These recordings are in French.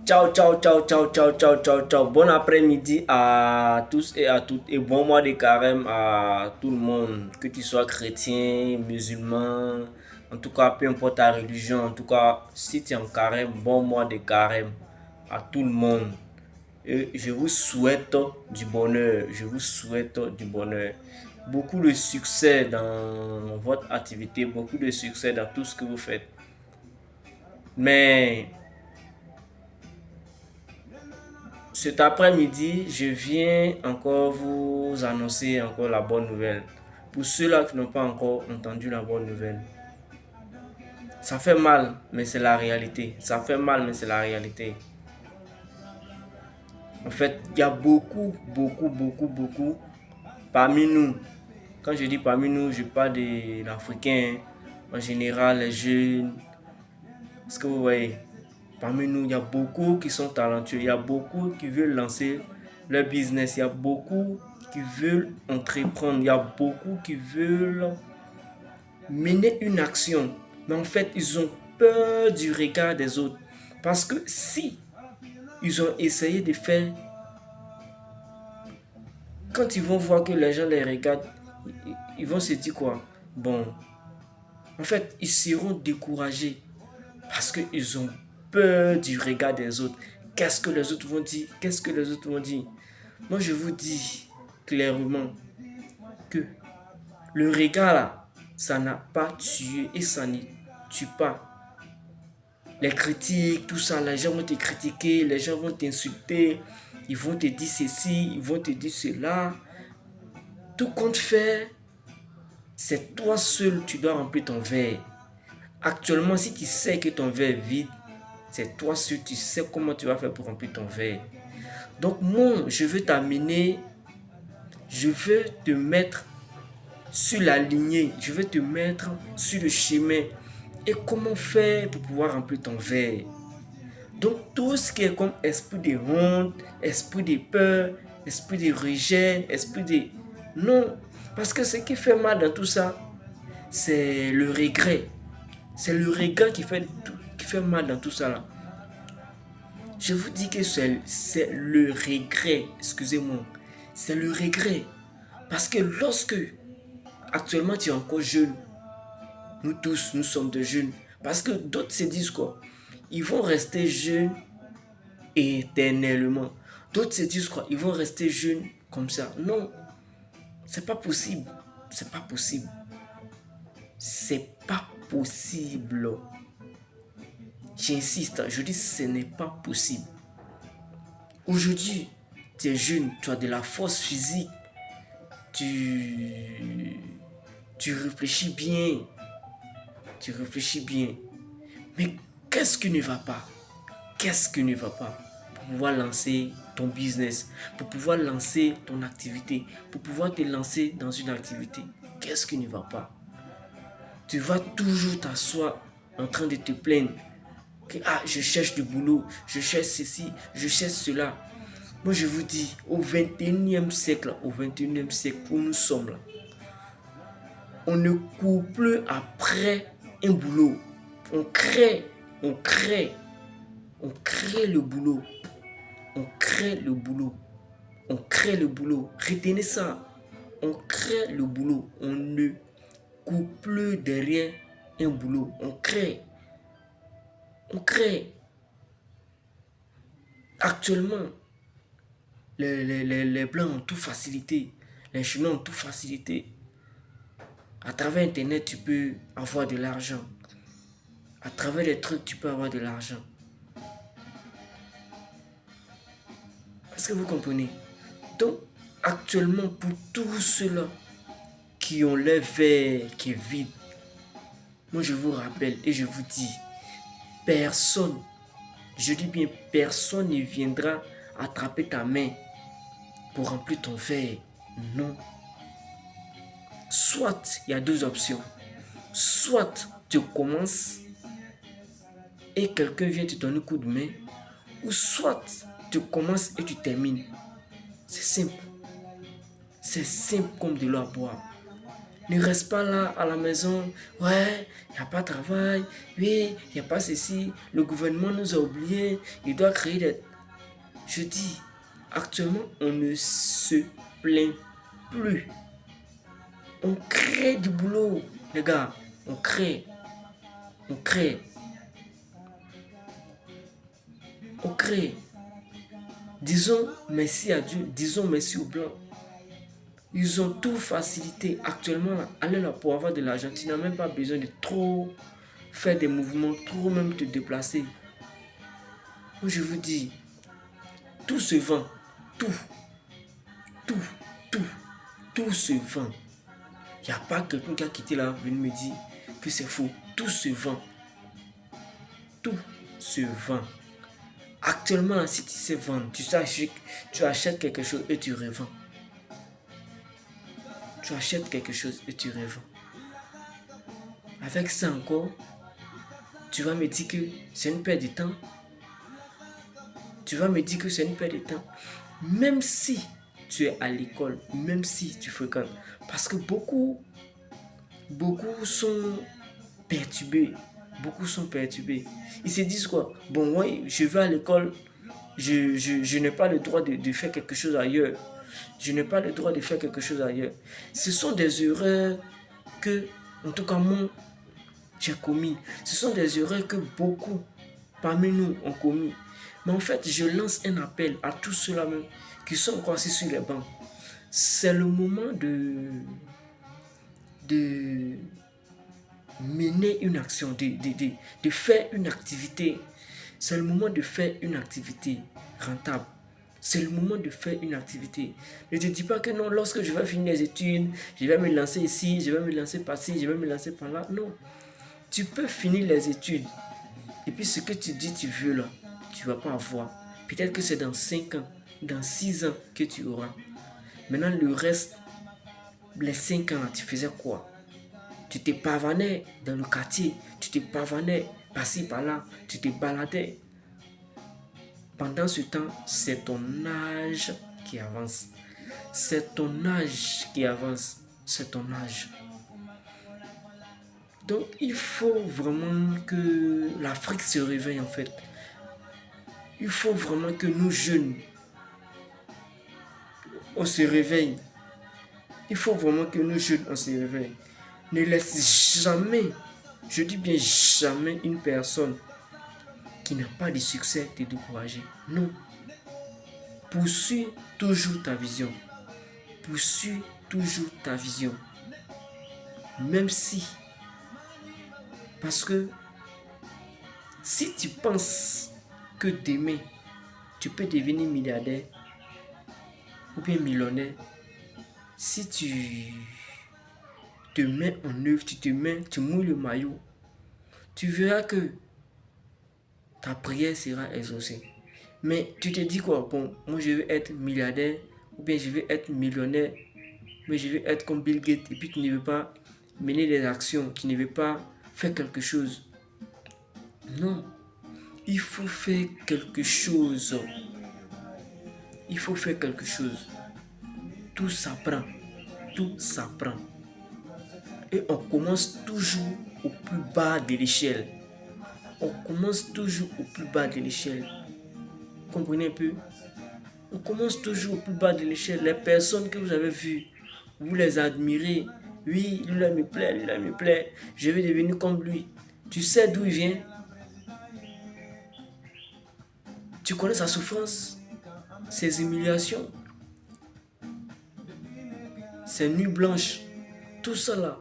Ciao, ciao, ciao, ciao, ciao, ciao, ciao, ciao. Bon après-midi à tous et à toutes et bon mois de carême à tout le monde, que tu sois chrétien, musulman, en tout cas, peu importe ta religion, en tout cas, si tu es en carême, bon mois de carême à tout le monde. Et je vous souhaite du bonheur, je vous souhaite du bonheur. Beaucoup de succès dans votre activité, beaucoup de succès dans tout ce que vous faites. Mais cet après-midi, je viens encore vous annoncer encore la bonne nouvelle. Pour ceux-là qui n'ont pas encore entendu la bonne nouvelle, ça fait mal, mais c'est la réalité. Ça fait mal, mais c'est la réalité. En fait, il y a beaucoup, beaucoup, beaucoup, beaucoup parmi nous. Quand je dis parmi nous, je parle de l'Africain, en général, les jeunes. Est-ce que vous voyez? Parmi nous, il y a beaucoup qui sont talentueux. Il y a beaucoup qui veulent lancer leur business. Il y a beaucoup qui veulent entreprendre. Il y a beaucoup qui veulent mener une action. Mais en fait, ils ont peur du regard des autres. Parce que si ils ont essayé de faire, quand ils vont voir que les gens les regardent, ils vont se dire quoi? Bon, en fait, ils seront découragés parce qu'ils ont peur du regard des autres. Qu'est-ce que les autres vont dire? Qu'est-ce que les autres vont dire? Moi, je vous dis clairement que le regard là, ça n'a pas tué et ça ne tue pas. Les critiques, tout ça, les gens vont te critiquer, les gens vont t'insulter, ils vont te dire ceci, ils vont te dire cela. Tout compte fait, c'est toi seul, tu dois remplir ton verre. Actuellement, si tu sais que ton verre est vide, c'est toi seul, tu sais comment tu vas faire pour remplir ton verre. Donc moi, je veux t'amener, je veux te mettre sur la lignée, je veux te mettre sur le chemin. Et comment faire pour pouvoir remplir ton verre? Donc tout ce qui est comme esprit de honte, esprit de peur, esprit de rejet, esprit de... Non, parce que ce qui fait mal dans tout ça, c'est le regret. C'est le regret qui fait mal dans tout ça là. Je vous dis que c'est le regret, excusez-moi, c'est le regret. Parce que lorsque actuellement tu es encore jeune, nous tous nous sommes de jeunes, parce que d'autres se disent quoi? Ils vont rester jeunes éternellement. D'autres se disent quoi? Ils vont rester jeunes comme ça. Non, c'est pas possible. C'est pas possible. C'est pas possible. J'insiste, je dis ce n'est pas possible. Aujourd'hui, tu es jeune, tu as de la force physique, tu, tu réfléchis bien, tu réfléchis bien. Mais qu'est-ce qui ne va pas? Qu'est-ce qui ne va pas? Pour pouvoir lancer ton business, pour pouvoir lancer ton activité, pour pouvoir te lancer dans une activité. Qu'est-ce qui ne va pas? Tu vas toujours t'asseoir en train de te plaindre que ah, je cherche du boulot, je cherche ceci, je cherche cela. Moi je vous dis, au 21e siècle, au 21e siècle où nous sommes là, on ne court plus après un boulot. On crée, on crée, on crée le boulot. On crée le boulot. On crée le boulot. Retenez ça. On crée le boulot. On ne court plus derrière un boulot. On crée. On crée. Actuellement, les Blancs ont tout facilité. Les Chinois ont tout facilité. À travers Internet, tu peux avoir de l'argent. À travers les trucs, tu peux avoir de l'argent. Est-ce que vous comprenez? Donc, actuellement, pour tous ceux-là qui ont leur verre qui est vide, moi je vous rappelle et je vous dis, personne, je dis bien personne ne viendra attraper ta main pour remplir ton verre. Non. Soit il y a deux options. Soit tu commences et quelqu'un vient te donner un coup de main, ou soit tu commences et tu termines. C'est simple. C'est simple comme de l'eau à boire. Ne reste pas là à la maison. Ouais, il n'y a pas de travail. Oui, il n'y a pas ceci. Le gouvernement nous a oubliés. Il doit créer des... Je dis, actuellement, on ne se plaint plus. On crée du boulot, les gars. On crée. On crée. On crée. Disons merci à Dieu. Disons merci aux Blancs. Ils ont tout facilité. Actuellement, aller là pour avoir de l'argent, tu n'as même pas besoin de trop faire des mouvements, trop même te déplacer. Moi, je vous dis, tout se vend. Tout, tout, tout, tout se vend. Il n'y a pas quelqu'un qui a quitté là, venu me dire que c'est faux. Tout se vend. Tout se vend. Actuellement, si tu sais vendre, tu achètes quelque chose et tu revends. Tu achètes quelque chose et tu revends. Avec ça encore, tu vas me dire que c'est une perte de temps. Tu vas me dire que c'est une perte de temps. Même si tu es à l'école, même si tu fréquentes. Parce que beaucoup sont perturbés. Beaucoup sont perturbés. Ils se disent quoi? Bon, oui, je vais à l'école. Je n'ai pas le droit de faire quelque chose ailleurs. Je n'ai pas le droit de faire quelque chose ailleurs. Ce sont des erreurs que, en tout cas moi, j'ai commis. Ce sont des erreurs que beaucoup parmi nous ont commis. Mais en fait, je lance un appel à tous ceux-là même qui sont encore assis sur les bancs. C'est le moment de mener une action, de faire une activité. C'est le moment de faire une activité rentable. C'est le moment de faire une activité. Ne te dis pas que non, lorsque je vais finir les études, je vais me lancer ici, je vais me lancer par-ci, je vais me lancer par-là. Non. Tu peux finir les études. Et puis ce que tu dis tu veux là, tu ne vas pas avoir. Peut-être que c'est dans 5 ans, dans 6 ans que tu auras. Maintenant, le reste, les 5 ans, tu faisais quoi? Tu te pavanais dans le quartier, tu te pavanais par-ci, par-là, tu te baladais. Pendant ce temps, c'est ton âge qui avance. C'est ton âge qui avance. C'est ton âge. Donc, il faut vraiment que l'Afrique se réveille en fait. Il faut vraiment que nous jeunes, on se réveille. Il faut vraiment que nous jeunes, on se réveille. Ne laisse jamais, je dis bien jamais, une personne qui n'a pas de succès te décourager. Non. Poursuis toujours ta vision. Poursuis toujours ta vision. Même si. Parce que si tu penses que demain, tu peux devenir milliardaire ou bien millionnaire, si tu te mets en œuvre, tu mouilles le maillot, tu verras que ta prière sera exaucée. Mais tu te dis quoi? Bon, moi je veux être milliardaire ou bien je veux être millionnaire, mais je veux être comme Bill Gates et puis tu ne veux pas mener des actions, tu ne veux pas faire quelque chose. Non, il faut faire quelque chose. Il faut faire quelque chose. Tout s'apprend. Tout s'apprend. Et on commence toujours au plus bas de l'échelle. On commence toujours au plus bas de l'échelle. Comprenez un peu? On commence toujours au plus bas de l'échelle. Les personnes que vous avez vues, vous les admirez. Oui, lui là me plaît, lui là me plaît. Je vais devenir comme lui. Tu sais d'où il vient? Tu connais sa souffrance, ses humiliations, ses nuits blanches. Tout ça là.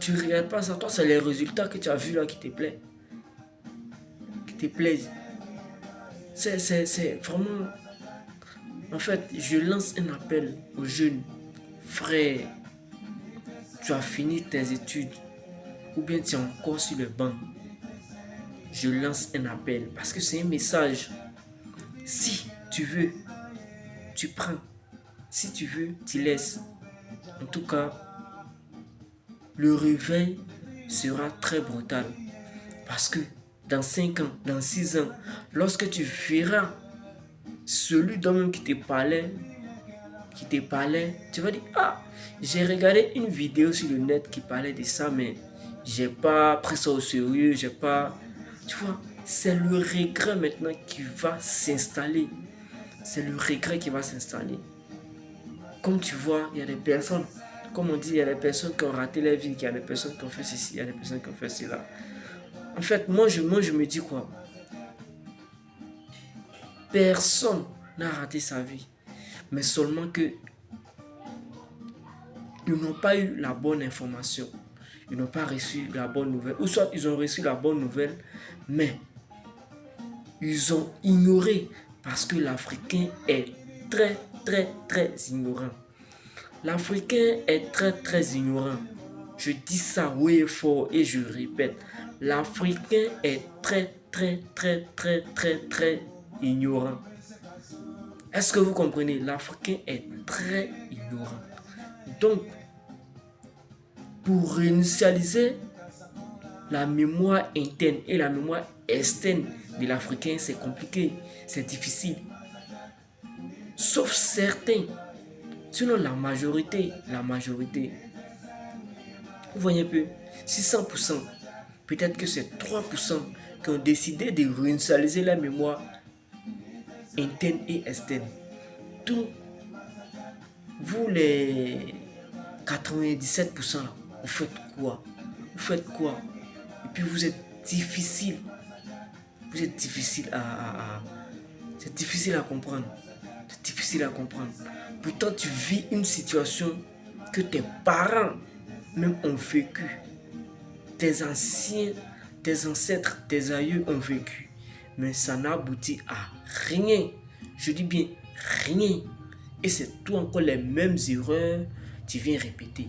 Tu ne regardes pas ça. Toi, c'est les résultats que tu as vus là qui te plaisent. Qui te plaisent. C'est vraiment... En fait, je lance un appel aux jeunes. Frère, tu as fini tes études ou bien tu es encore sur le banc. Je lance un appel parce que c'est un message. Si tu veux, tu prends. Si tu veux, tu laisses. En tout cas, le réveil sera très brutal. Parce que dans 5 ans, dans 6 ans, lorsque tu verras celui d'homme qui te parlait, qui te parlait, tu vas dire, ah, j'ai regardé une vidéo sur le net qui parlait de ça, mais j'ai pas pris ça au sérieux, j'ai pas... Tu vois, c'est le regret maintenant qui va s'installer. C'est le regret qui va s'installer. Comme tu vois, il y a des personnes, comme on dit, il y a des personnes qui ont raté leur vie, il y a des personnes qui ont fait ceci, il y a des personnes qui ont fait cela. En fait, moi je me dis quoi? Personne n'a raté sa vie, mais seulement que ils n'ont pas eu la bonne information, ils n'ont pas reçu la bonne nouvelle, ou soit ils ont reçu la bonne nouvelle, mais ils ont ignoré parce que l'Africain est très très très ignorant. L'Africain est très très ignorant. Je dis ça oui et fort et je répète. L'Africain est très très très très très très ignorant. Est-ce que vous comprenez? L'Africain est très ignorant. Donc, pour réinitialiser la mémoire interne et la mémoire externe de l'Africain, c'est compliqué, c'est difficile. Sauf certains. Sinon, la majorité, vous voyez un peu, si 100%, peut-être que c'est 3% qui ont décidé de réinitialiser la mémoire interne et externe. Donc, vous les 97% là, vous faites quoi? Vous faites quoi? Et puis vous êtes difficile. Vous êtes difficile c'est difficile à comprendre. C'est difficile à comprendre. Pourtant, tu vis une situation que tes parents même ont vécu. Tes anciens, tes ancêtres, tes aïeux ont vécu. Mais ça n'a abouti à rien. Je dis bien rien. Et c'est tout encore les mêmes erreurs. Tu viens répéter.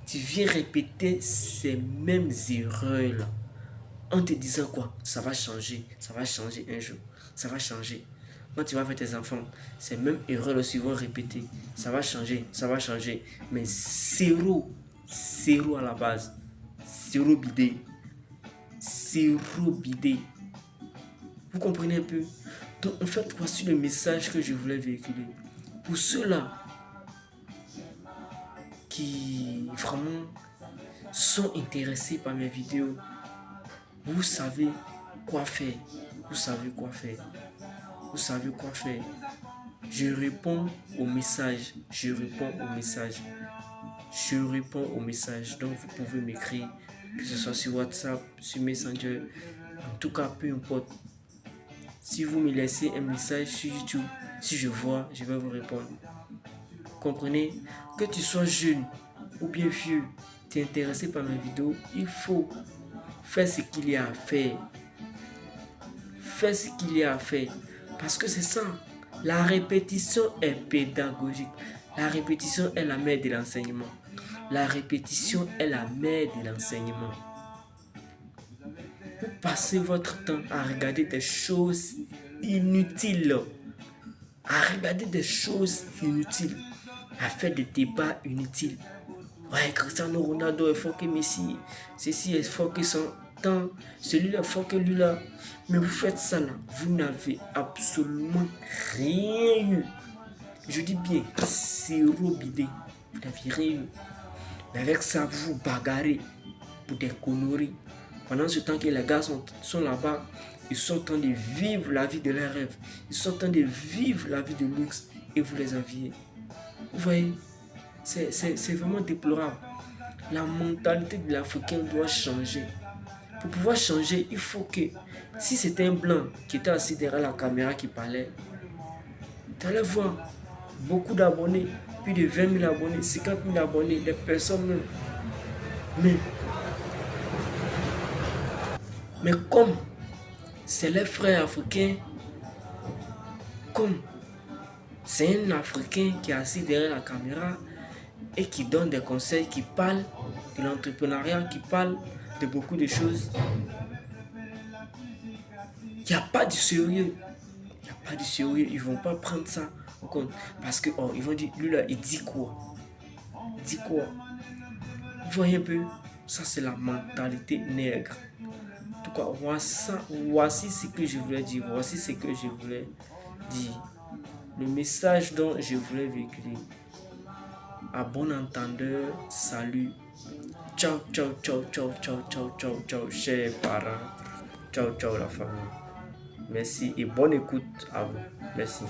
Tu viens répéter ces mêmes erreurs-là. En te disant quoi? Ça va changer un jour. Ça va changer. Quand tu vas faire tes enfants, ces mêmes erreurs aussi vont répéter. Ça va changer. Mais zéro à la base. Zéro bidé. Vous comprenez un peu? Donc en fait, voici le message que je voulais véhiculer. Pour ceux-là qui vraiment sont intéressés par mes vidéos, vous savez quoi faire. Je réponds aux messages. Donc vous pouvez m'écrire, que ce soit sur WhatsApp, sur Messenger, en tout cas peu importe. Si vous me laissez un message sur YouTube, si je vois, je vais vous répondre. Comprenez? Que tu sois jeune ou bien vieux, tu es intéressé par mes vidéos, il faut faire ce qu'il y a à faire. Parce que c'est ça. La répétition est pédagogique. La répétition est la mère de l'enseignement. Vous passez votre temps à regarder des choses inutiles. À faire des débats inutiles. Ouais, Cristiano Ronaldo est fort que Messi. Ceci est fort que son temps. Celui-là est fort que lui-là. Mais vous faites ça là. Vous n'avez absolument rien eu. Je dis bien, zéro bidé. Vous n'avez rien eu. Mais avec ça, vous vous bagarrez pour des conneries. Pendant ce temps que les gars sont là-bas, ils sont en train de vivre la vie de leurs rêves. Ils sont en train de vivre la vie de luxe et vous les enviez. Vous voyez, c'est vraiment déplorable. La mentalité de l'Africain doit changer. Pour pouvoir changer, il faut que, si c'était un blanc qui était assis derrière la caméra qui parlait, tu allais voir beaucoup d'abonnés, plus de 20 000 abonnés, 50 000 abonnés, des personnes même. Mais comme c'est les frères africains, comme c'est un Africain qui est assis derrière la caméra et qui donne des conseils, qui parle de l'entrepreneuriat, qui parle de beaucoup de choses, il n'y a pas de sérieux. Ils ne vont pas prendre ça en compte. Parce que, ils vont dire, lui là, il dit quoi? Vous voyez un peu? Ça, c'est la mentalité nègre. En tout cas, voici ce que je voulais dire. le message dont je voulais véhiculer. À bon entendeur, salut. Ciao, ciao, ciao, ciao, ciao, ciao, ciao, ciao, chers parents. Ciao, ciao la famille. Merci et bonne écoute à vous. Merci.